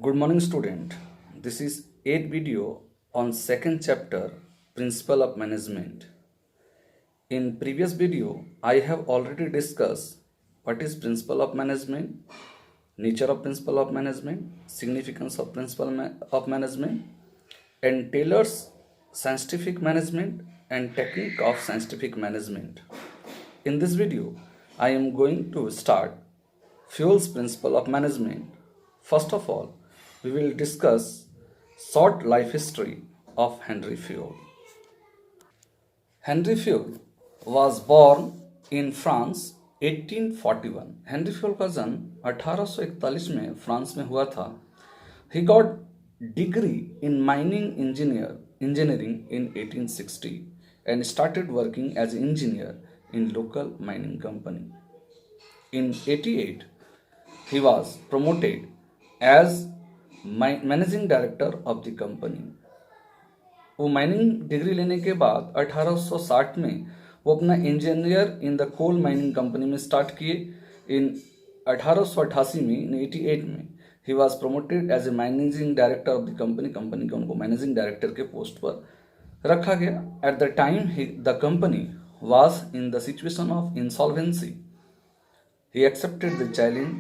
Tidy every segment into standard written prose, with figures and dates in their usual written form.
Good morning, student. This is 8th video on second chapter, Principle of Management. In previous video, I have already discussed what is Principle of Management, nature of Principle of Management, significance of Principle of Management, and Taylor's scientific management and technique of scientific management. In this video, I am going to start Fuel's Principle of Management. First of all, we will discuss short life history of Henry Fuel. Henry Fuel was born in France 1841. Henry Fuel का जन्म 1841 में France में हुआ था. He got degree in mining engineering in 1860 and started working as an engineer in local mining company. In 88, he was promoted as managing director of the company. वो mining degree लेने के बाद 1860 में वो अपना engineer in the coal mining company में start किए. In 1888 में इन 88 में he was promoted as a managing director of the company. Company को उनको मैनेजिंग डायरेक्टर के पोस्ट पर रखा गया. At the time the company was in the situation of insolvency. He accepted the challenge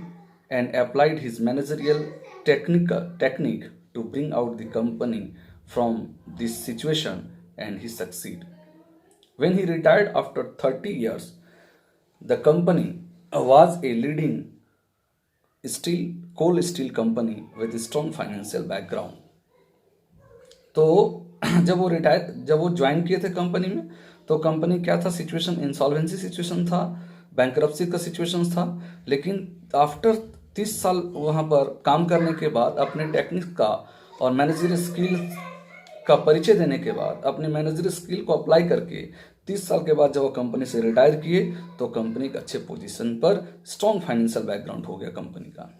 and applied his managerial technique to bring out the company from this situation, and he succeeded. When he retired after 30 years, the company was a leading coal steel company with a strong financial background. तो जब वो join किए थे company में, तो company क्या था, situation insolvency situation था, बैंकरप्सी का सिचुएशन था. लेकिन आफ्टर 30 साल वहाँ पर काम करने के बाद, अपने टेक्निक का और मैनेजरियल स्किल का परिचय देने के बाद, अपने मैनेजरियल स्किल को अप्लाई करके 30 साल के बाद जब वो कंपनी से रिटायर किए, तो कंपनी के अच्छे पोजीशन पर, स्ट्रॉन्ग फाइनेंशियल बैकग्राउंड हो गया कंपनी का.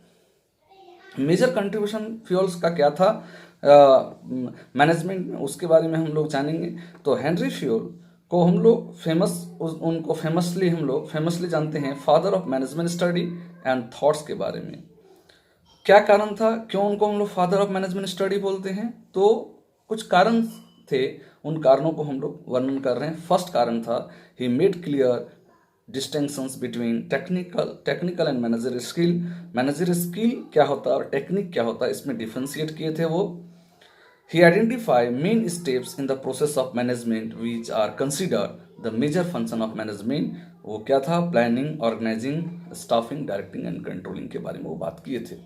मेजर कंट्रीब्यूशन फ्यूल्स का क्या था मैनेजमेंट में, उसके बारे में हम लोग जानेंगे. तो हेनरी फ्यूल को हम लोग फेमसली जानते हैं father of management study and thoughts के बारे में. क्या कारण था, क्यों उनको हम लोग फादर ऑफ मैनेजमेंट स्टडी बोलते हैं? तो कुछ कारण थे, उन कारणों को हम लोग वर्णन कर रहे हैं. फर्स्ट कारण था, he made clear distinctions between technical and managerial skill. Managerial skill क्या होता है और टेक्निक क्या होता है, इसमें डिफरेंशिएट किए थे वो. He identified main steps in the process of management which are considered the major function of management. वो क्या था, planning, organising, staffing, directing and controlling के बारे में वो बात किए थे.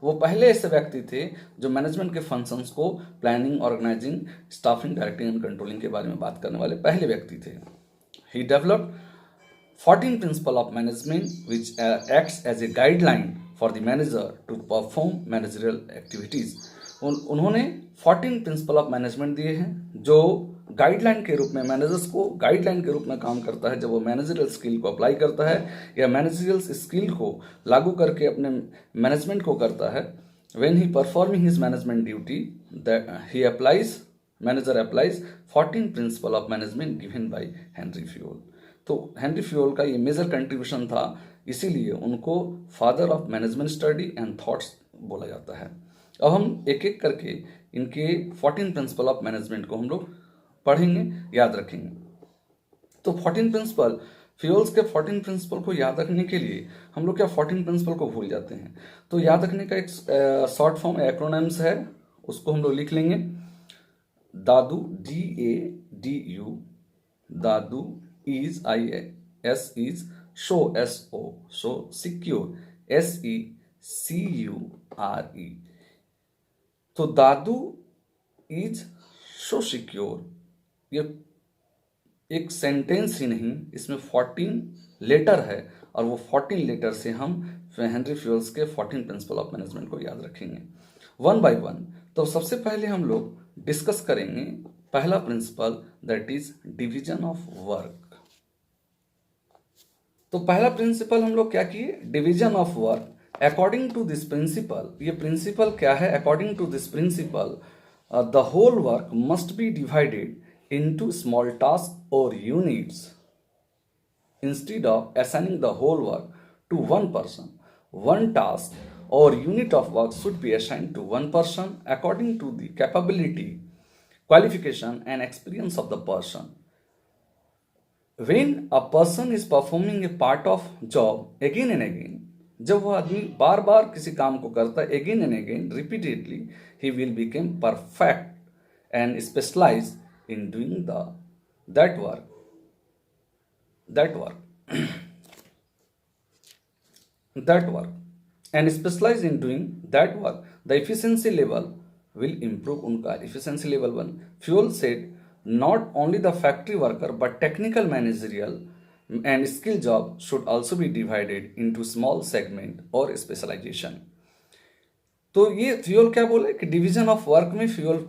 वो पहले ऐसे व्यक्ति थे जो मैनेजमेंट के फंक्शंस को planning, organising, staffing, directing and controlling के बारे में बात करने वाले पहले व्यक्ति थे. He developed 14 principles of management which acts as a guideline for the manager to perform managerial activities. उन्होंने 14 प्रिंसिपल ऑफ मैनेजमेंट दिए हैं जो गाइडलाइन के रूप में, मैनेजर्स को गाइडलाइन के रूप में काम करता है जब वो मैनेजरियल स्किल को अप्लाई करता है या मैनेजरियल स्किल को लागू करके अपने मैनेजमेंट को करता है. When he performing his management duty, manager applies 14 principal of management given by Henry Fayol. तो हेनरी फ्यूल का ये मेजर कंट्रीब्यूशन था, इसीलिए उनको father of management study and thoughts बोला जाता है. अब हम एक एक करके इनके 14 प्रिंसिपल ऑफ मैनेजमेंट को हम लोग पढ़ेंगे, याद रखेंगे. तो 14 प्रिंसिपल, फ्यूल्स के 14 प्रिंसिपल को याद रखने के लिए हम लोग क्या 14 प्रिंसिपल को भूल जाते हैं. तो याद रखने का एक शॉर्ट फॉर्म एक्रोनिम्स है, उसको हम लोग लिख लेंगे. दादू, DADU, Dadu. Is, IS is, show, SO, show. Secure, SECURE. तो दादू इज सो सिक्योर, ये एक सेंटेंस ही नहीं, इसमें 14 लेटर है और वो 14 लेटर से हम हेनरी फ्यूल्स के 14 प्रिंसिपल ऑफ मैनेजमेंट को याद रखेंगे वन बाय वन. तो सबसे पहले हम लोग डिस्कस करेंगे पहला principle, that is division of work. तो पहला प्रिंसिपल हम लोग क्या किए, division of work. According to this principle, ये प्रिंसिपल क्या है, according to this principle the whole work must be divided into small task और units instead of assigning the whole work to one person. One task or unit of work should be assigned to one person according to the capability, qualification and experience of the person. When a person is performing a part of job again and again, जब वह आदमी बार बार किसी काम को करता है again and again repeatedly, he will become perfect and specialize in doing that work that work and specialize in doing that work, the efficiency level will improve. उनका efficiency level 1. Fuel said not only the factory worker but technical, managerial and skill job should also be divided into small segment or specialization. तो ये fuel क्या बोले कि division of work में fuel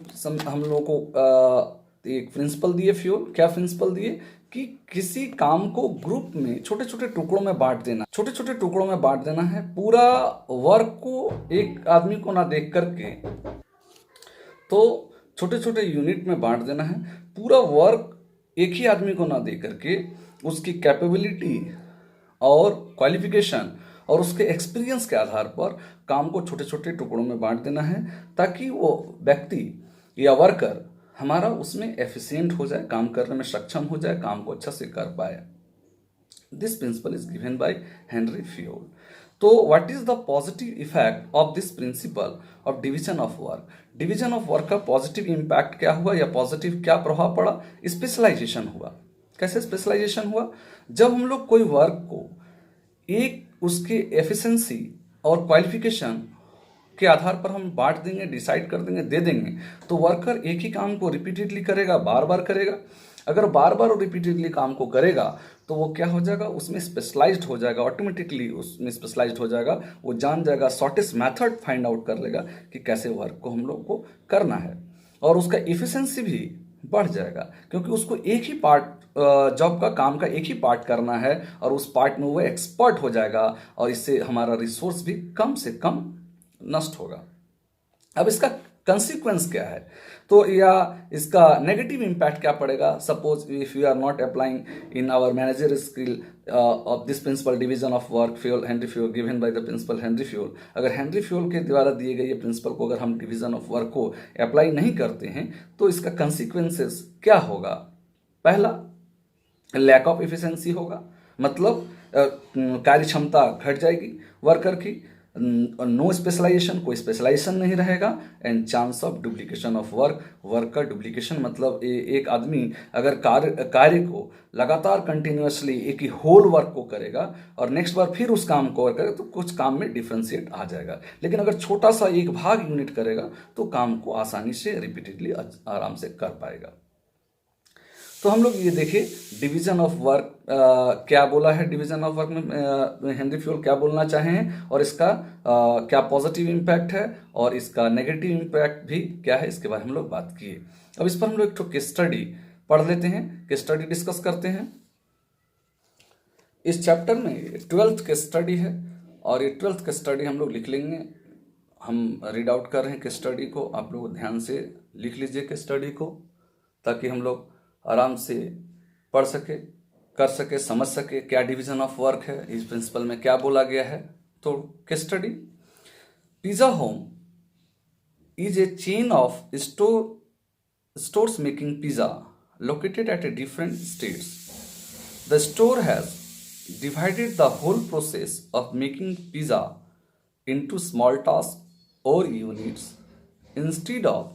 हम लोगों को एक प्रिंसिपल दिए. फ्यूल क्या प्रिंसिपल दिए कि किसी काम को ग्रुप में छोटे छोटे टुकड़ों में बांट देना, छोटे छोटे टुकड़ों में बांट देना है. पूरा वर्क को एक आदमी को ना देख करके तो छोटे छोटे यूनिट में बांट देना है. पूरा वर्क एक ही आदमी को ना दे करके उसकी कैपेबिलिटी और क्वालिफिकेशन और उसके एक्सपीरियंस के आधार पर काम को छोटे छोटे टुकड़ों में बांट देना है, ताकि वो व्यक्ति या वर्कर हमारा उसमें एफिशिएंट हो जाए, काम करने में सक्षम हो जाए, काम को अच्छा से कर पाए. This principle is given by Henry Fayol. तो what is the positive effect of this principle of division of work. Division of work का पॉजिटिव इम्पैक्ट क्या हुआ या पॉजिटिव क्या प्रभाव पड़ा. स्पेशलाइजेशन हुआ. कैसे स्पेशलाइजेशन हुआ. जब हम लोग कोई वर्क को एक उसके एफिशिएंसी और क्वालिफिकेशन के आधार पर हम बांट देंगे, डिसाइड कर देंगे, दे देंगे, तो वर्कर एक ही काम को रिपीटेडली करेगा, बार बार करेगा. अगर बार बार और रिपीटेडली काम को करेगा तो वो क्या हो जाएगा, उसमें स्पेशलाइज्ड हो जाएगा, ऑटोमेटिकली उसमें स्पेशलाइज्ड हो जाएगा. वो जान जाएगा, शॉर्टेस्ट मेथड फाइंड आउट कर लेगा कि कैसे वर्क को हम लोग को करना है, और उसका इफिशिएंसी भी बढ़ जाएगा, क्योंकि उसको एक ही पार्ट जॉब का काम का एक ही पार्ट करना है और उस पार्ट में वो एक्सपर्ट हो जाएगा, और इससे हमारा रिसोर्स भी कम से कम नष्ट होगा. अब इसका कंसिक्वेंस क्या है, तो या इसका नेगेटिव इम्पैक्ट क्या पड़ेगा. Suppose if you are not applying in our manager skill of this principle division of work Fayol Henri Fayol given by the principle Henri Fayol. अगर हेनरी फ्यूल के द्वारा दिए गए ये प्रिंसिपल को अगर हम डिवीजन ऑफ वर्क को अप्लाई नहीं करते हैं तो इसका कंसिक्वेंसेस क्या होगा. पहला, लैक ऑफ एफिशिएंसी होगा, मतलब कार्य क्षमता घट जाएगी वर्कर की. नो स्पेशलाइजेशन, कोई स्पेशलाइजेशन नहीं रहेगा. And chance of duplication of work. Work का डुप्लीकेशन मतलब एक आदमी अगर कार्य को लगातार कंटिन्यूअसली एक ही होल वर्क को करेगा और नेक्स्ट बार फिर उस काम को करेगा तो कुछ काम में डिफ्रेंशिएट आ जाएगा. लेकिन अगर छोटा सा एक भाग यूनिट करेगा तो काम को आसानी से रिपीटेडली आराम से कर पाएगा. तो हम लोग ये देखिए डिवीजन ऑफ वर्क क्या बोला है. डिवीजन ऑफ वर्क में हेनरी फ्यूल क्या बोलना चाहे हैं और इसका क्या पॉजिटिव इम्पैक्ट है और इसका नेगेटिव इम्पैक्ट भी क्या है, इसके बारे में हम लोग बात किए. अब इस पर हम लोग एक केस स्टडी पढ़ लेते हैं, केस स्टडी डिस्कस करते हैं. इस चैप्टर में 12th केस स्टडी है और ये 12th केस स्टडी हम लोग लिख लेंगे. हम रीड आउट कर रहे हैं केस स्टडी को, आप लोग ध्यान से लिख लीजिए केस स्टडी को, ताकि हम लोग आराम से पढ़ सके, कर सके, समझ सके क्या डिवीजन ऑफ वर्क है, इस प्रिंसिपल में क्या बोला गया है. तो case study. Pizza home is a chain of stores making pizza located at a different states. The store has divided the whole process of making pizza into small tasks or units. Instead of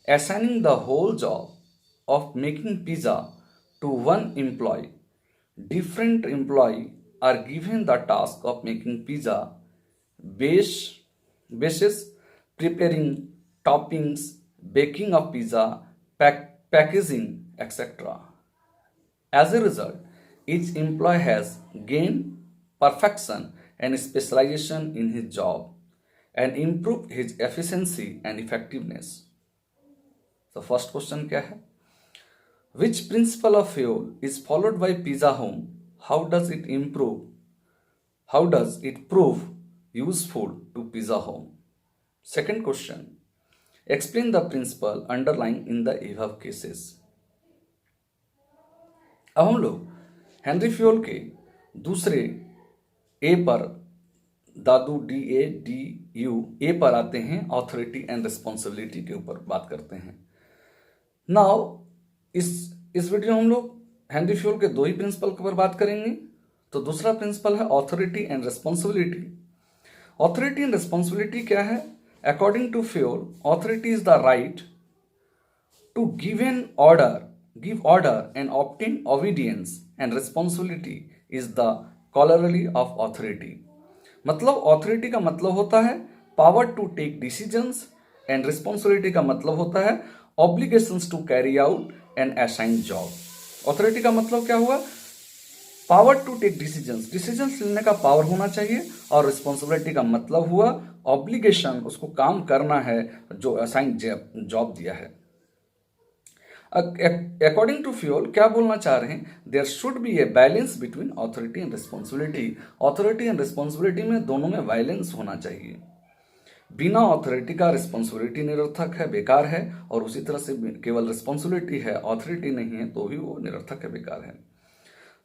assigning the whole job of making pizza to one employee, different employees are given the task of making pizza, bases, preparing toppings, baking of pizza, packaging, etc. As a result, each employee has gained perfection and specialization in his job and improved his efficiency and effectiveness. So first question क्या है? Which principle of fuel is followed by Pizza Home? How does it improve? How does it prove useful to Pizza Home? Second question. Explain the principle underlying in the above cases. अब हम लोग Henry Fayol के दूसरे ए पर दादू DADU ए पर आते हैं, authority and responsibility के ऊपर बात करते हैं। नाउ इस वीडियो में हम लोग हेनरी फ्यूल के दो ही प्रिंसिपल के ऊपर बात करेंगे। तो दूसरा प्रिंसिपल है authority and responsibility. Authority and responsibility क्या है? According to Fayol, authority is the right to give order and obtain obedience, and responsibility is the corollary of authority। मतलब ऑथोरिटी का मतलब होता है power to take decisions, and responsibility का मतलब होता है obligations to carry out an assigned job. Authority का मतलब क्या हुआ? पावर टू टेक डिसीजंस लेने का पावर होना चाहिए, और रिस्पॉन्सिबिलिटी का मतलब हुआ ऑब्लिगेशन, उसको काम करना है जो असाइंड जॉब दिया है। अकॉर्डिंग टू फ्यूल क्या बोलना चाह रहे हैं? There should be a balance between authority and responsibility. Authority and responsibility में दोनों में बैलेंस होना चाहिए। बिना ऑथोरिटी का रिस्पॉन्सिबिलिटी निरर्थक है, बेकार है, और उसी तरह से केवल रिस्पॉन्सिबिलिटी है, ऑथोरिटी नहीं है, तो भी वो निरर्थक है, बेकार है।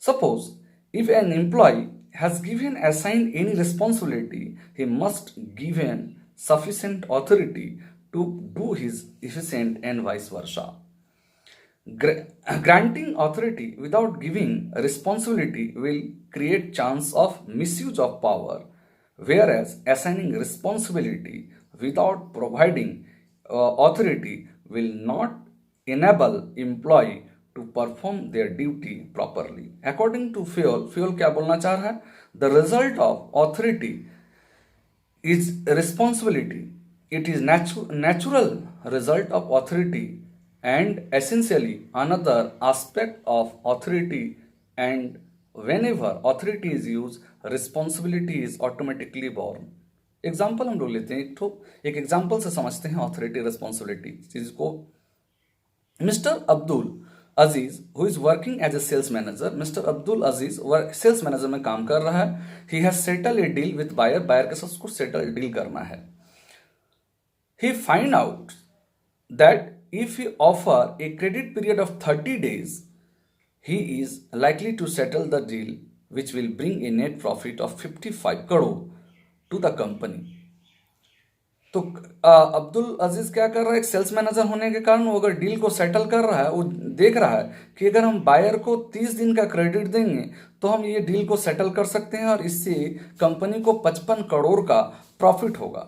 Suppose if an employee has given assigned any responsibility, he must given sufficient authority to do his efficient and vice versa। Granting authority without giving responsibility will create chance of misuse of power, whereas assigning responsibility without providing authority will not enable employee to perform their duty properly। According to fuel क्या बोलना चाह रहा है? The result of authority is responsibility। It is natural result of authority and essentially another aspect of authority, and whenever authority is used, responsibility is automatically born। Example हम लोग लेते हैं, एक एग्जाम्पल से समझते हैं ऑथोरिटी रिस्पॉन्सिबिलिटी चीज को। Mister Abdul Aziz who is working as a sales manager, mister Abdul Aziz sales manager में काम कर रहा है। He has settle a deal with buyer, buyer के साथ उसको सेटल डील करना है। He find out that if he offer a credit period of 30 days, he is likely to settle the deal, which will bring a net profit of 55 crore to the company। तो अब्दुल अजीज क्या कर रहा है? एक sales manager होने के कारण वो अगर डील को सेटल कर रहा है, वो देख रहा है कि अगर हम बायर को 30 दिन का क्रेडिट देंगे तो हम ये डील को सेटल कर सकते हैं, और इससे कंपनी को 55 करोड़ का प्रॉफिट होगा।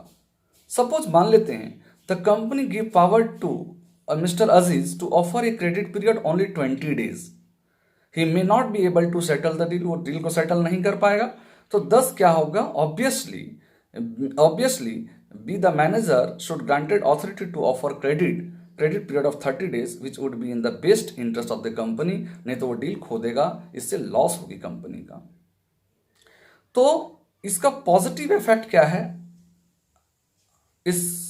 सपोज मान लेते हैं the company give power to Mr. Aziz to offer a credit period only 20 days। He may not be able to settle the deal, वो डील को सेटल नहीं कर पाएगा। तो 10 क्या होगा? obviously be the manager should granted authority to offer credit period of 30 days, which would be in the best interest of the company। नहीं तो वो डील खो देगा, इससे लॉस होगी कंपनी का। तो इसका पॉजिटिव इफेक्ट क्या है? इस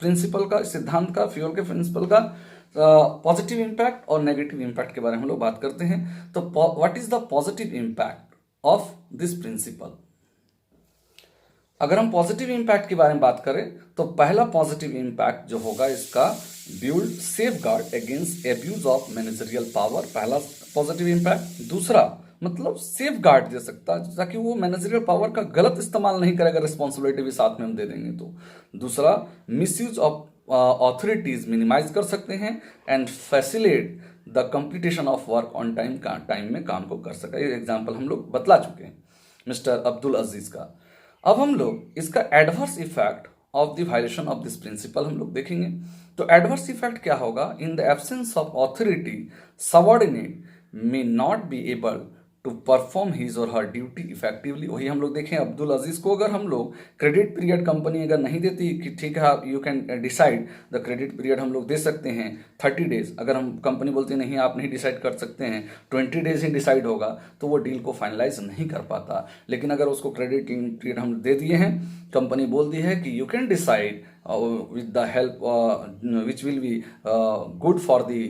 प्रिंसिपल का, सिद्धांत का, फ्यूल के प्रिंसिपल का पॉजिटिव इंपैक्ट और नेगेटिव इंपैक्ट के बारे में हम लोग बात करते हैं। तो what is the positive impact of this principal? अगर हम पॉजिटिव इंपैक्ट के बारे में बात करें तो पहला पॉजिटिव इंपैक्ट जो होगा इसका, build safeguard against abuse of managerial power, पहला पॉजिटिव इंपैक्ट। दूसरा मतलब सेफ गार्ड दे सकता है ताकि वो मैनेजरियल पावर का गलत इस्तेमाल नहीं करेगा, रिस्पॉन्सिबिलिटी भी साथ में हम दे देंगे तो। दूसरा, मिसयूज ऑफ ऑथोरिटीज मिनिमाइज कर सकते हैं, and facilitate the completion of work on time में काम को कर सका। ये एग्जाम्पल हम लोग बतला चुके हैं मिस्टर अब्दुल अजीज का। अब हम लोग इसका adverse effect of the violation of this principle हम लोग देखेंगे। तो एडवर्स इफेक्ट क्या होगा? In the absence of authority, subordinate may not be able to perform his or her duty effectively. वही हम लोग देखें, अब्दुल अजीज को अगर हम लोग क्रेडिट पीरियड कंपनी अगर नहीं देती कि ठीक है you can decide the credit period, हम लोग दे सकते हैं 30 डेज। अगर हम कंपनी बोलती नहीं आप नहीं डिसाइड कर सकते हैं, 20 डेज ही डिसाइड होगा, तो वो डील को फाइनलाइज नहीं कर पाता। लेकिन अगर उसको क्रेडिट पीरियड हम दे दिए हैं, कंपनी बोल दी है कि you can decide with the help which will be good for the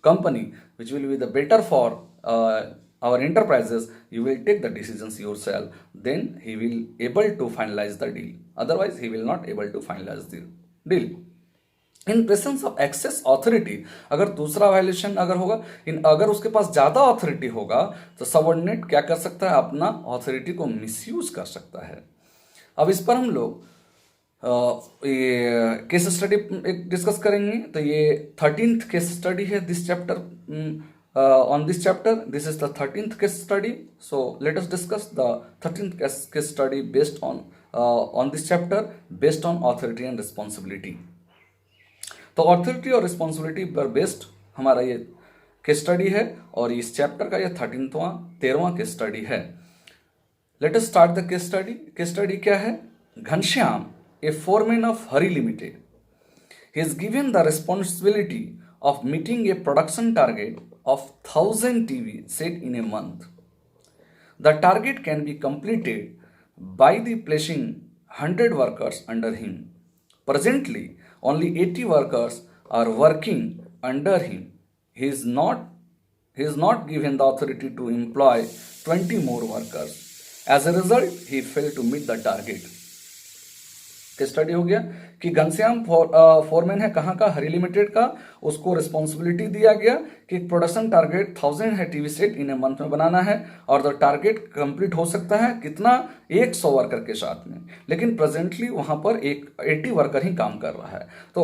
company, which will be the better for our enterprises, you will take the decisions yourself, then he will able to finalize the deal, otherwise he will not able to finalize the deal। In presence of excess authority, अगर दूसरा violation अगर होगा, अगर उसके पास ज्यादा authority होगा तो subordinate क्या कर सकता है? अपना ऑथोरिटी को मिसयूज कर सकता है। अब इस पर हम लोग ये केस स्टडी एक डिस्कस करेंगे। तो ये 13th केस स्टडी है this chapter, on this chapter. This is the 13th case study. So let us discuss the 13th case study based on this chapter, based on authority and responsibility. तो authority और responsibility पर based हमारा ये case study है, और इस chapter का ये 13वां केस स्टडी है। Let us start the case study. Case study क्या है? Ghanshyam, a foreman of Hari Limited. He is given the responsibility of meeting a production target of 1000 TV set in a month. The target can be completed by the placing 100 workers under him. Presently, only 80 workers are working under him. He is not given the authority to employ 20 more workers. As a result, he failed to meet the target. Case study हो गया कि Ghanshyam foreman है कहाँ का? हरी limited का। उसको responsibility दिया गया कि प्रोडक्शन टारगेट 1000 है TV set in a month में बनाना है, और द टारगेट कंप्लीट हो सकता है कितना? 100 वर्कर के साथ में। लेकिन प्रेजेंटली वहां पर 80 वर्कर ही काम कर रहा है। तो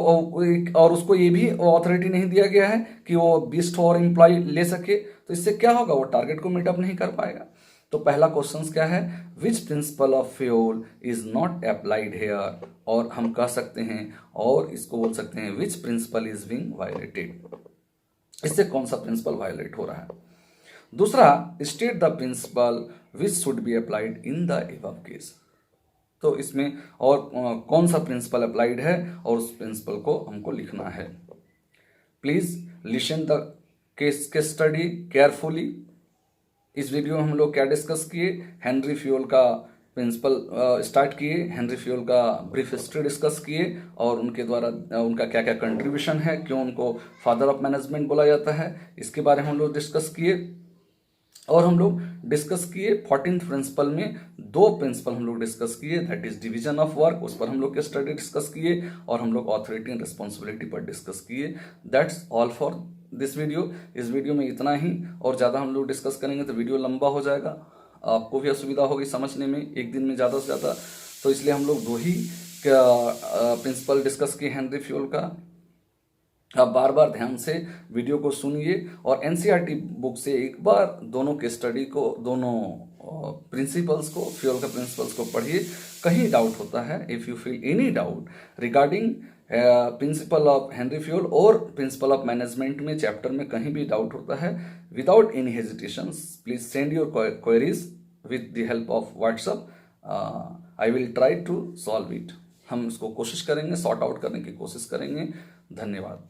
और उसको ये भी अथॉरिटी नहीं दिया गया है कि वो 20 और एम्प्लॉय ले सके। तो इससे क्या होगा? वो टारगेट को मीटअप नहीं कर पाएगा। तो पहला क्वेश्चन क्या है? Which principle of Fayol is not applied here, और हम कह सकते हैं और इसको बोल सकते हैं which principle is being violated. इससे कौन सा प्रिंसिपल वायलेट हो रहा है? दूसरा, state the principal which should be applied in the above case. तो इसमें और कौन सा प्रिंसिपल अप्लाइड है और उस प्रिंसिपल को हमको लिखना है। Please listen the case study carefully. इस वीडियो में हम लोग क्या डिस्कस किए? हेनरी फ्यूल का प्रिंसिपल स्टार्ट किए, हेनरी फ्यूल का ब्रीफ हिस्ट्री डिस्कस किए, और उनके द्वारा उनका क्या क्या कंट्रीब्यूशन है, क्यों उनको फादर ऑफ मैनेजमेंट बोला जाता है, इसके बारे में हम लोग डिस्कस किए। और हम लोग डिस्कस किए 14th प्रिंसिपल में 2 प्रिंसिपल हम लोग डिस्कस किए, that is division of work, उस पर हम लोग स्टडी डिस्कस किए, और हम लोग ऑथोरिटी एंड रिस्पॉन्सिबिलिटी पर डिस्कस किए। That's all for this video. इस वीडियो में इतना ही, और ज़्यादा हम लोग डिस्कस करेंगे तो वीडियो लंबा हो जाएगा, आपको भी असुविधा होगी समझने में एक दिन में ज़्यादा से ज़्यादा। तो इसलिए हम लोग 2 ही प्रिंसिपल डिस्कस किए हेनरी फ्यूल का। आप बार बार ध्यान से वीडियो को सुनिए, और एनसीईआरटी बुक से एक बार दोनों के स्टडी को, दोनों प्रिंसिपल्स को, फ्यूल के प्रिंसिपल्स को पढ़िए। कहीं डाउट होता है, if you feel any doubt regarding principle of Henri Fayol और प्रिंसिपल ऑफ मैनेजमेंट में चैप्टर में कहीं भी डाउट होता है, without any hesitations please send your queries with the help of WhatsApp. I will try to solve it. हम इसको कोशिश करेंगे, सॉर्ट आउट करने की कोशिश करेंगे। धन्यवाद।